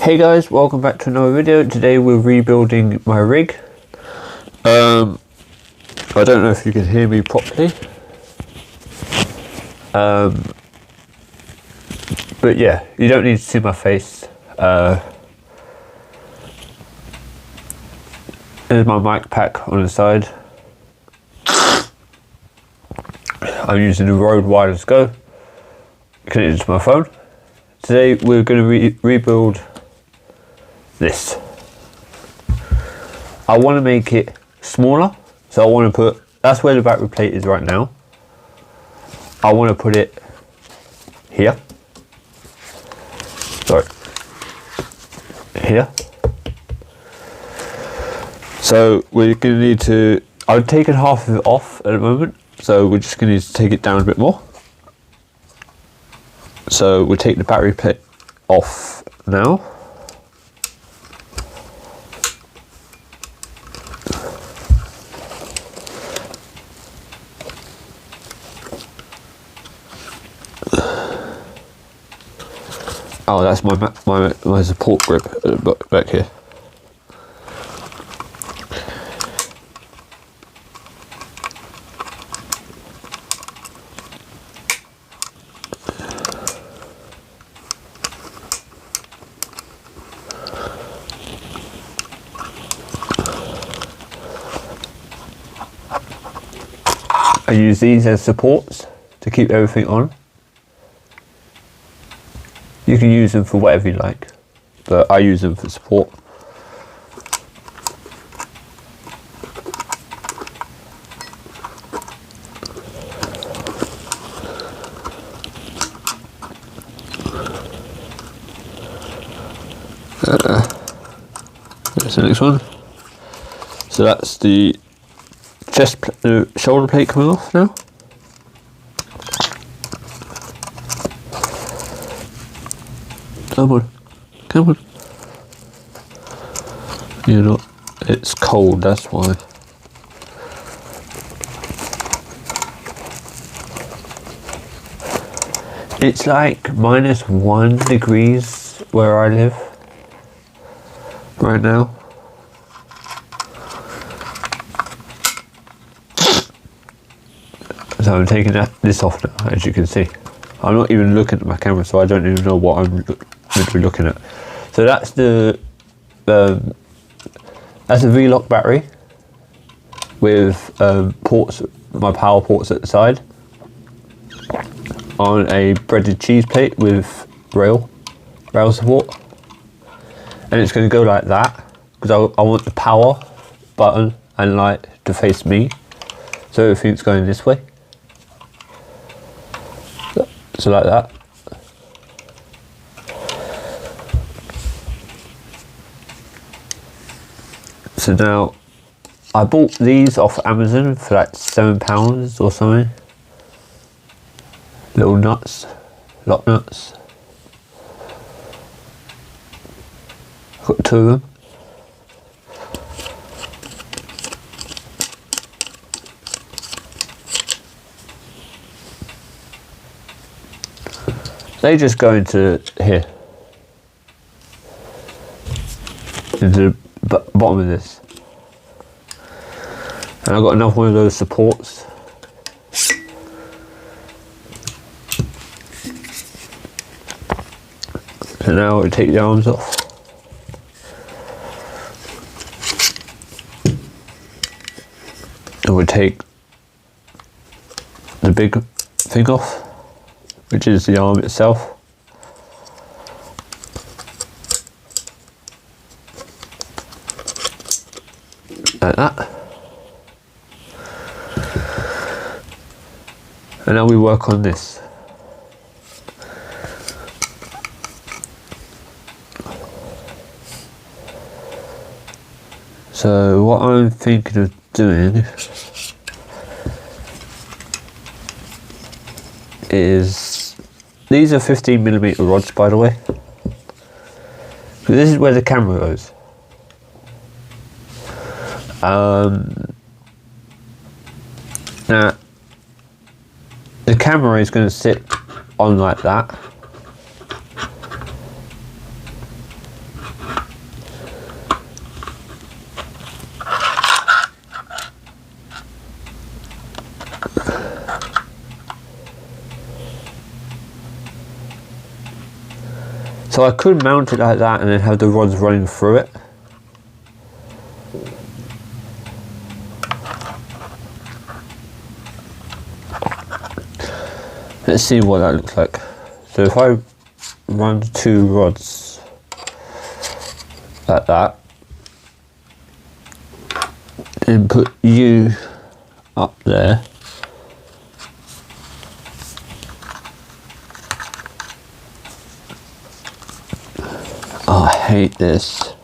Hey guys, welcome back to another video. Today we're rebuilding my rig. I don't know if you can hear me properly. But yeah, you don't need to see my face. There's my mic pack on the side. I'm using the Rode Wireless Go connected to my phone. Today we're going to rebuild this. I want to make it smaller, so I want to put, that's where the battery plate is right now. I want to put it here. Sorry. Here. So we're going to need to, I've taken half of it off at the moment, so we're just going to need to take it down a bit more. So we'll take the battery plate off now. Oh, that's my support grip back here. I use these as supports to keep everything on. You can use them for whatever you like, but I use them for support. There's the next one. So that's the shoulder plate coming off now. Come on, come on. You know, it's cold, that's why. It's like -1 degrees where I live right now. So I'm taking this off now, as you can see. I'm not even looking at my camera, so I don't even know what I'm meant to be looking at. So that's the that's a V-Lock battery with ports, my power ports at the side, on a breaded cheese plate with rail support, and it's going to go like that because I want the power button and light to face me, so everything's going this way. So like that. So now, I bought these off Amazon for like £7 or something. Little nuts, lock nuts. I've got 2 of them. They just go into here, into the bottom of this, and I've got another one of those supports. So now we take the arms off. And we'll take the big thing off, which is the arm itself. Like that. And now we work on this. So what I'm thinking of doing is, these are 15mm rods, by the way. So this is where the camera goes. Now the camera is going to sit on like that, So I could mount it like that and then have the rods running through it. Let's see what that looks like. So if I run 2 rods like that, and put you up there, oh, I hate this.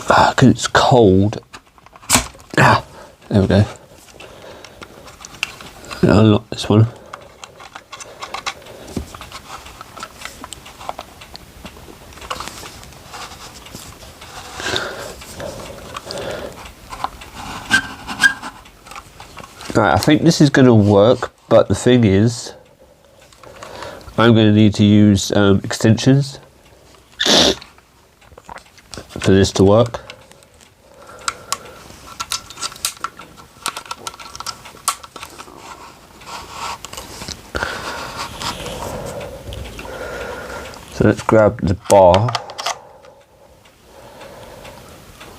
Because it's cold. Ah, there we go. I'll unlock this one. Right, I think this is going to work, but the thing is, I'm going to need to use extensions for this to work. So let's grab the bar,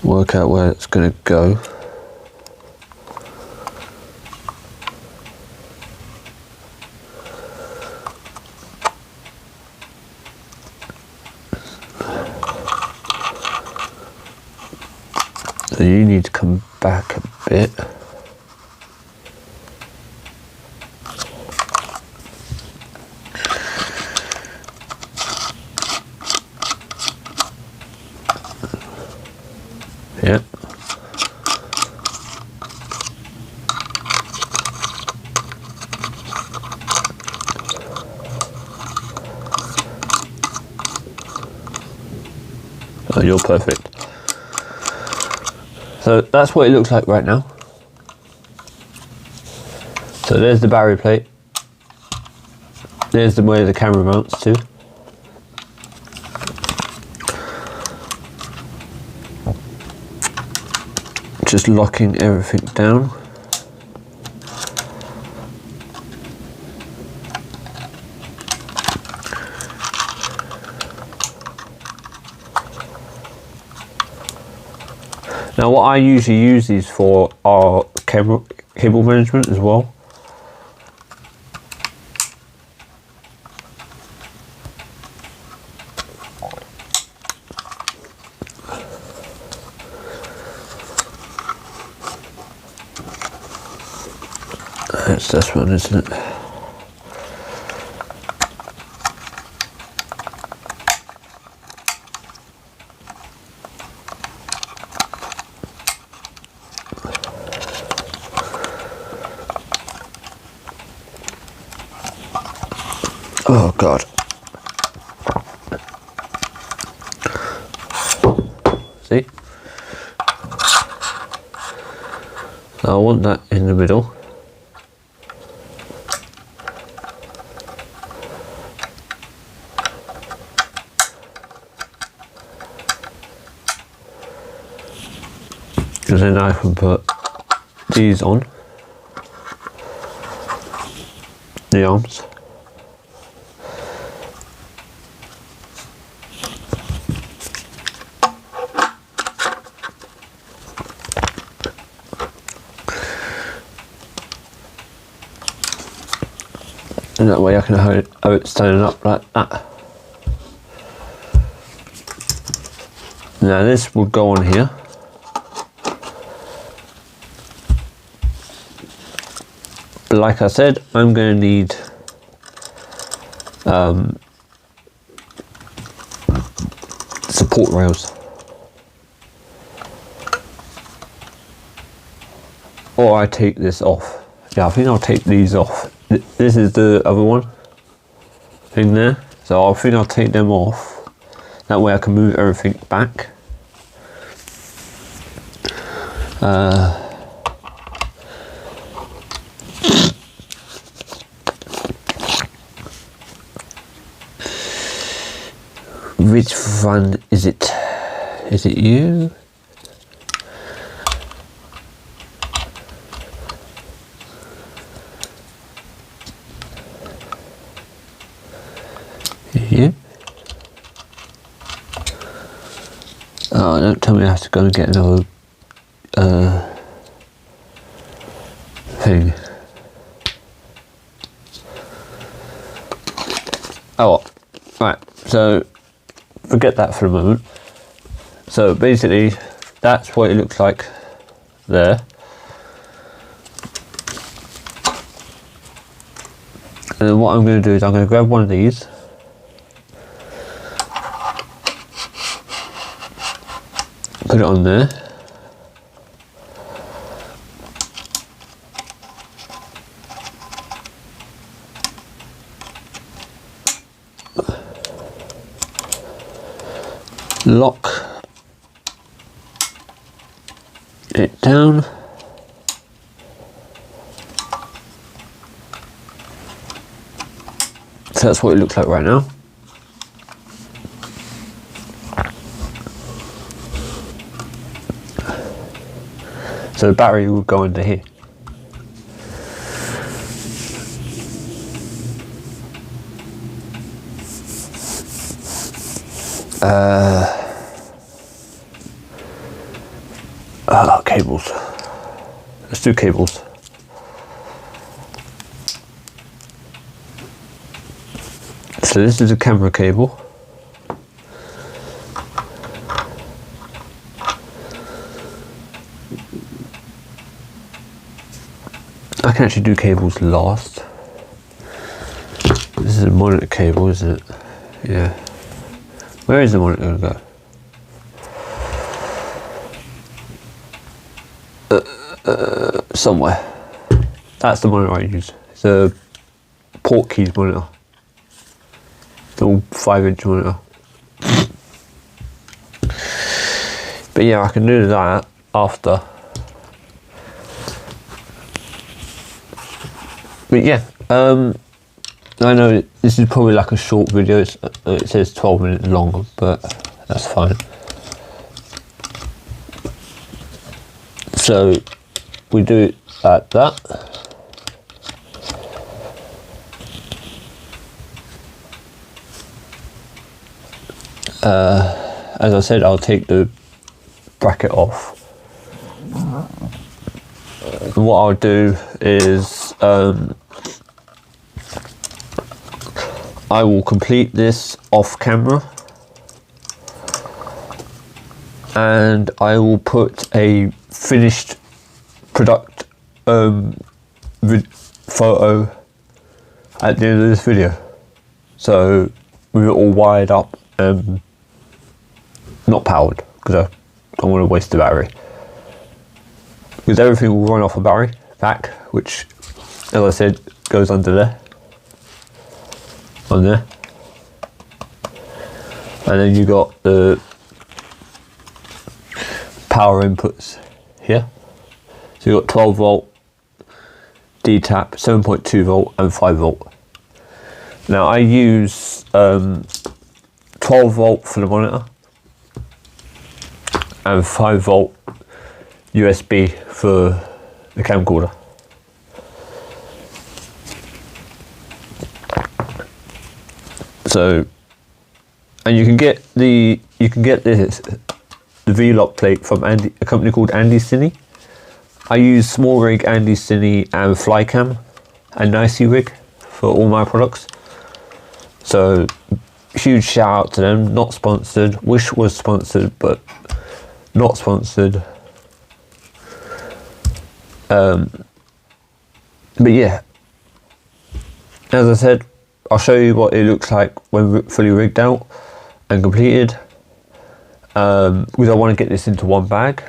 work out where it's going to go. So you need to come back a bit. Yeah. Oh, you're perfect. So that's what it looks like right now. So there's the battery plate. There's the way the camera mounts to. Just locking everything down. Now what I usually use these for are cable management as well. It's this one, isn't it? Oh God. See? So I want that in the middle. And then I can put these on the arms. And that way I can have it standing up like that. Now this will go on here. But like I said, I'm going to need support rails. Or I take this off. Yeah, I think I'll take these off. This is the other one thing there. So I think I'll take them off. That way I can move everything back. Which one is it? Is it you? You? Oh, don't tell me I have to go and get another thing. Oh, right, so forget that for a moment. So basically, that's what it looks like there. And then what I'm going to do is I'm going to grab one of these. Put it on there. Lock it down. So that's what it looks like right now. So the battery will go into here. Cables. Let's do cables. So this is a camera cable. I can actually do cables last. This is a monitor cable, isn't it? Yeah. Where is the monitor going to go? Somewhere. That's the monitor I use. It's a Portkeys monitor. Little 5-inch monitor. But yeah, I can do that after. But yeah, I know this is probably like a short video. It says 12 minutes long, but that's fine. So we do it like that. As I said, I'll take the bracket off. And what I'll do is I will complete this off camera, and I will put a finished product photo at the end of this video. So with it all wired up and not powered, because I don't want to waste the battery. Because everything will run off a battery pack, which, as I said, goes under there. On there. And then you got the power inputs here. So you got 12 volt, D-tap, 7.2 volt and 5 volt. Now I use 12 volt for the monitor and 5 volt USB for the camcorder. So, and you can get this the V-Lock plate from a company called Andy Cine. I use SmallRig, Andy Cine and Flycam and Nicey Rig for all my products. So huge shout out to them. Not sponsored. Wish was sponsored, but not sponsored. But yeah, as I said, I'll show you what it looks like when fully rigged out and completed. Because I want to get this into one bag,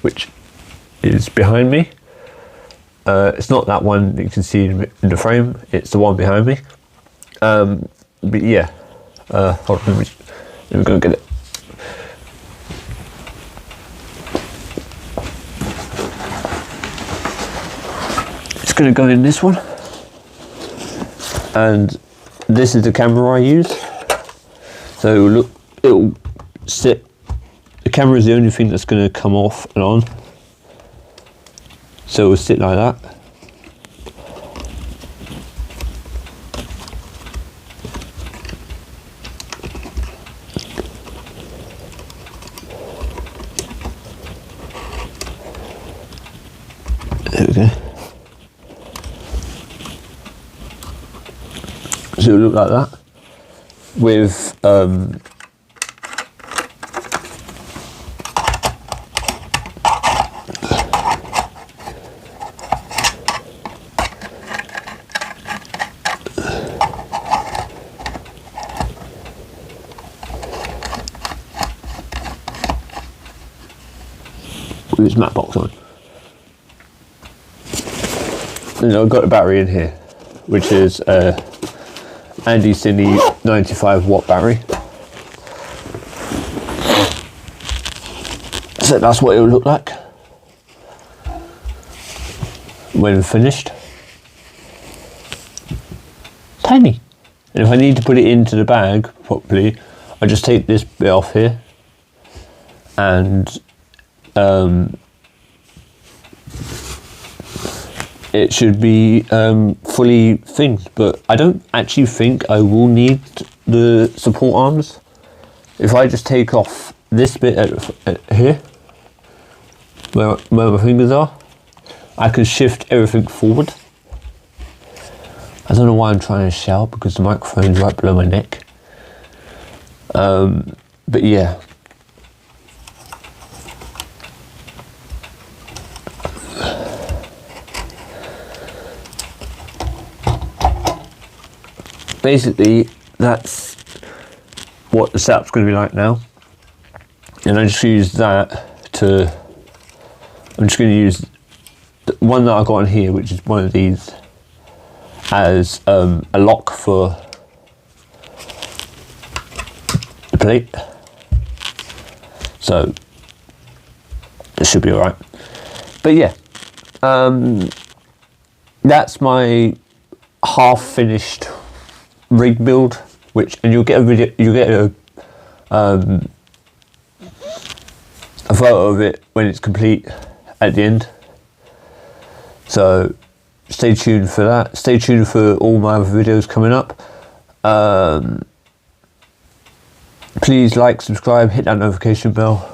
which is behind me. It's not that one that you can see in the frame, it's the one behind me. But yeah, hold on, let me go and get it. It's going to go in this one, and this is the camera I use. So look, it'll sit. The camera is the only thing that's going to come off and on, so it'll sit like that. There we go. So it'll look like that with its matte box on. And I've got the battery in here, which is Andy Cindy 95 watt battery. So that's what it will look like when finished. Tiny. And if I need to put it into the bag properly, I just take this bit off here and it should be fully thinged, but I don't actually think I will need the support arms. If I just take off this bit at here, where my fingers are, I can shift everything forward. I don't know why I'm trying to shout, because the microphone's right below my neck. But yeah. Basically, that's what the setup's going to be like now. And I just use that to, I'm just going to use the one that I got on here, which is one of these, as a lock for the plate. So it should be alright. But yeah, that's my half finished rig build, and you'll get a video, you'll get a photo of it when it's complete at the end. So stay tuned for that. Stay tuned for all my other videos coming up. Please like, subscribe, hit that notification bell.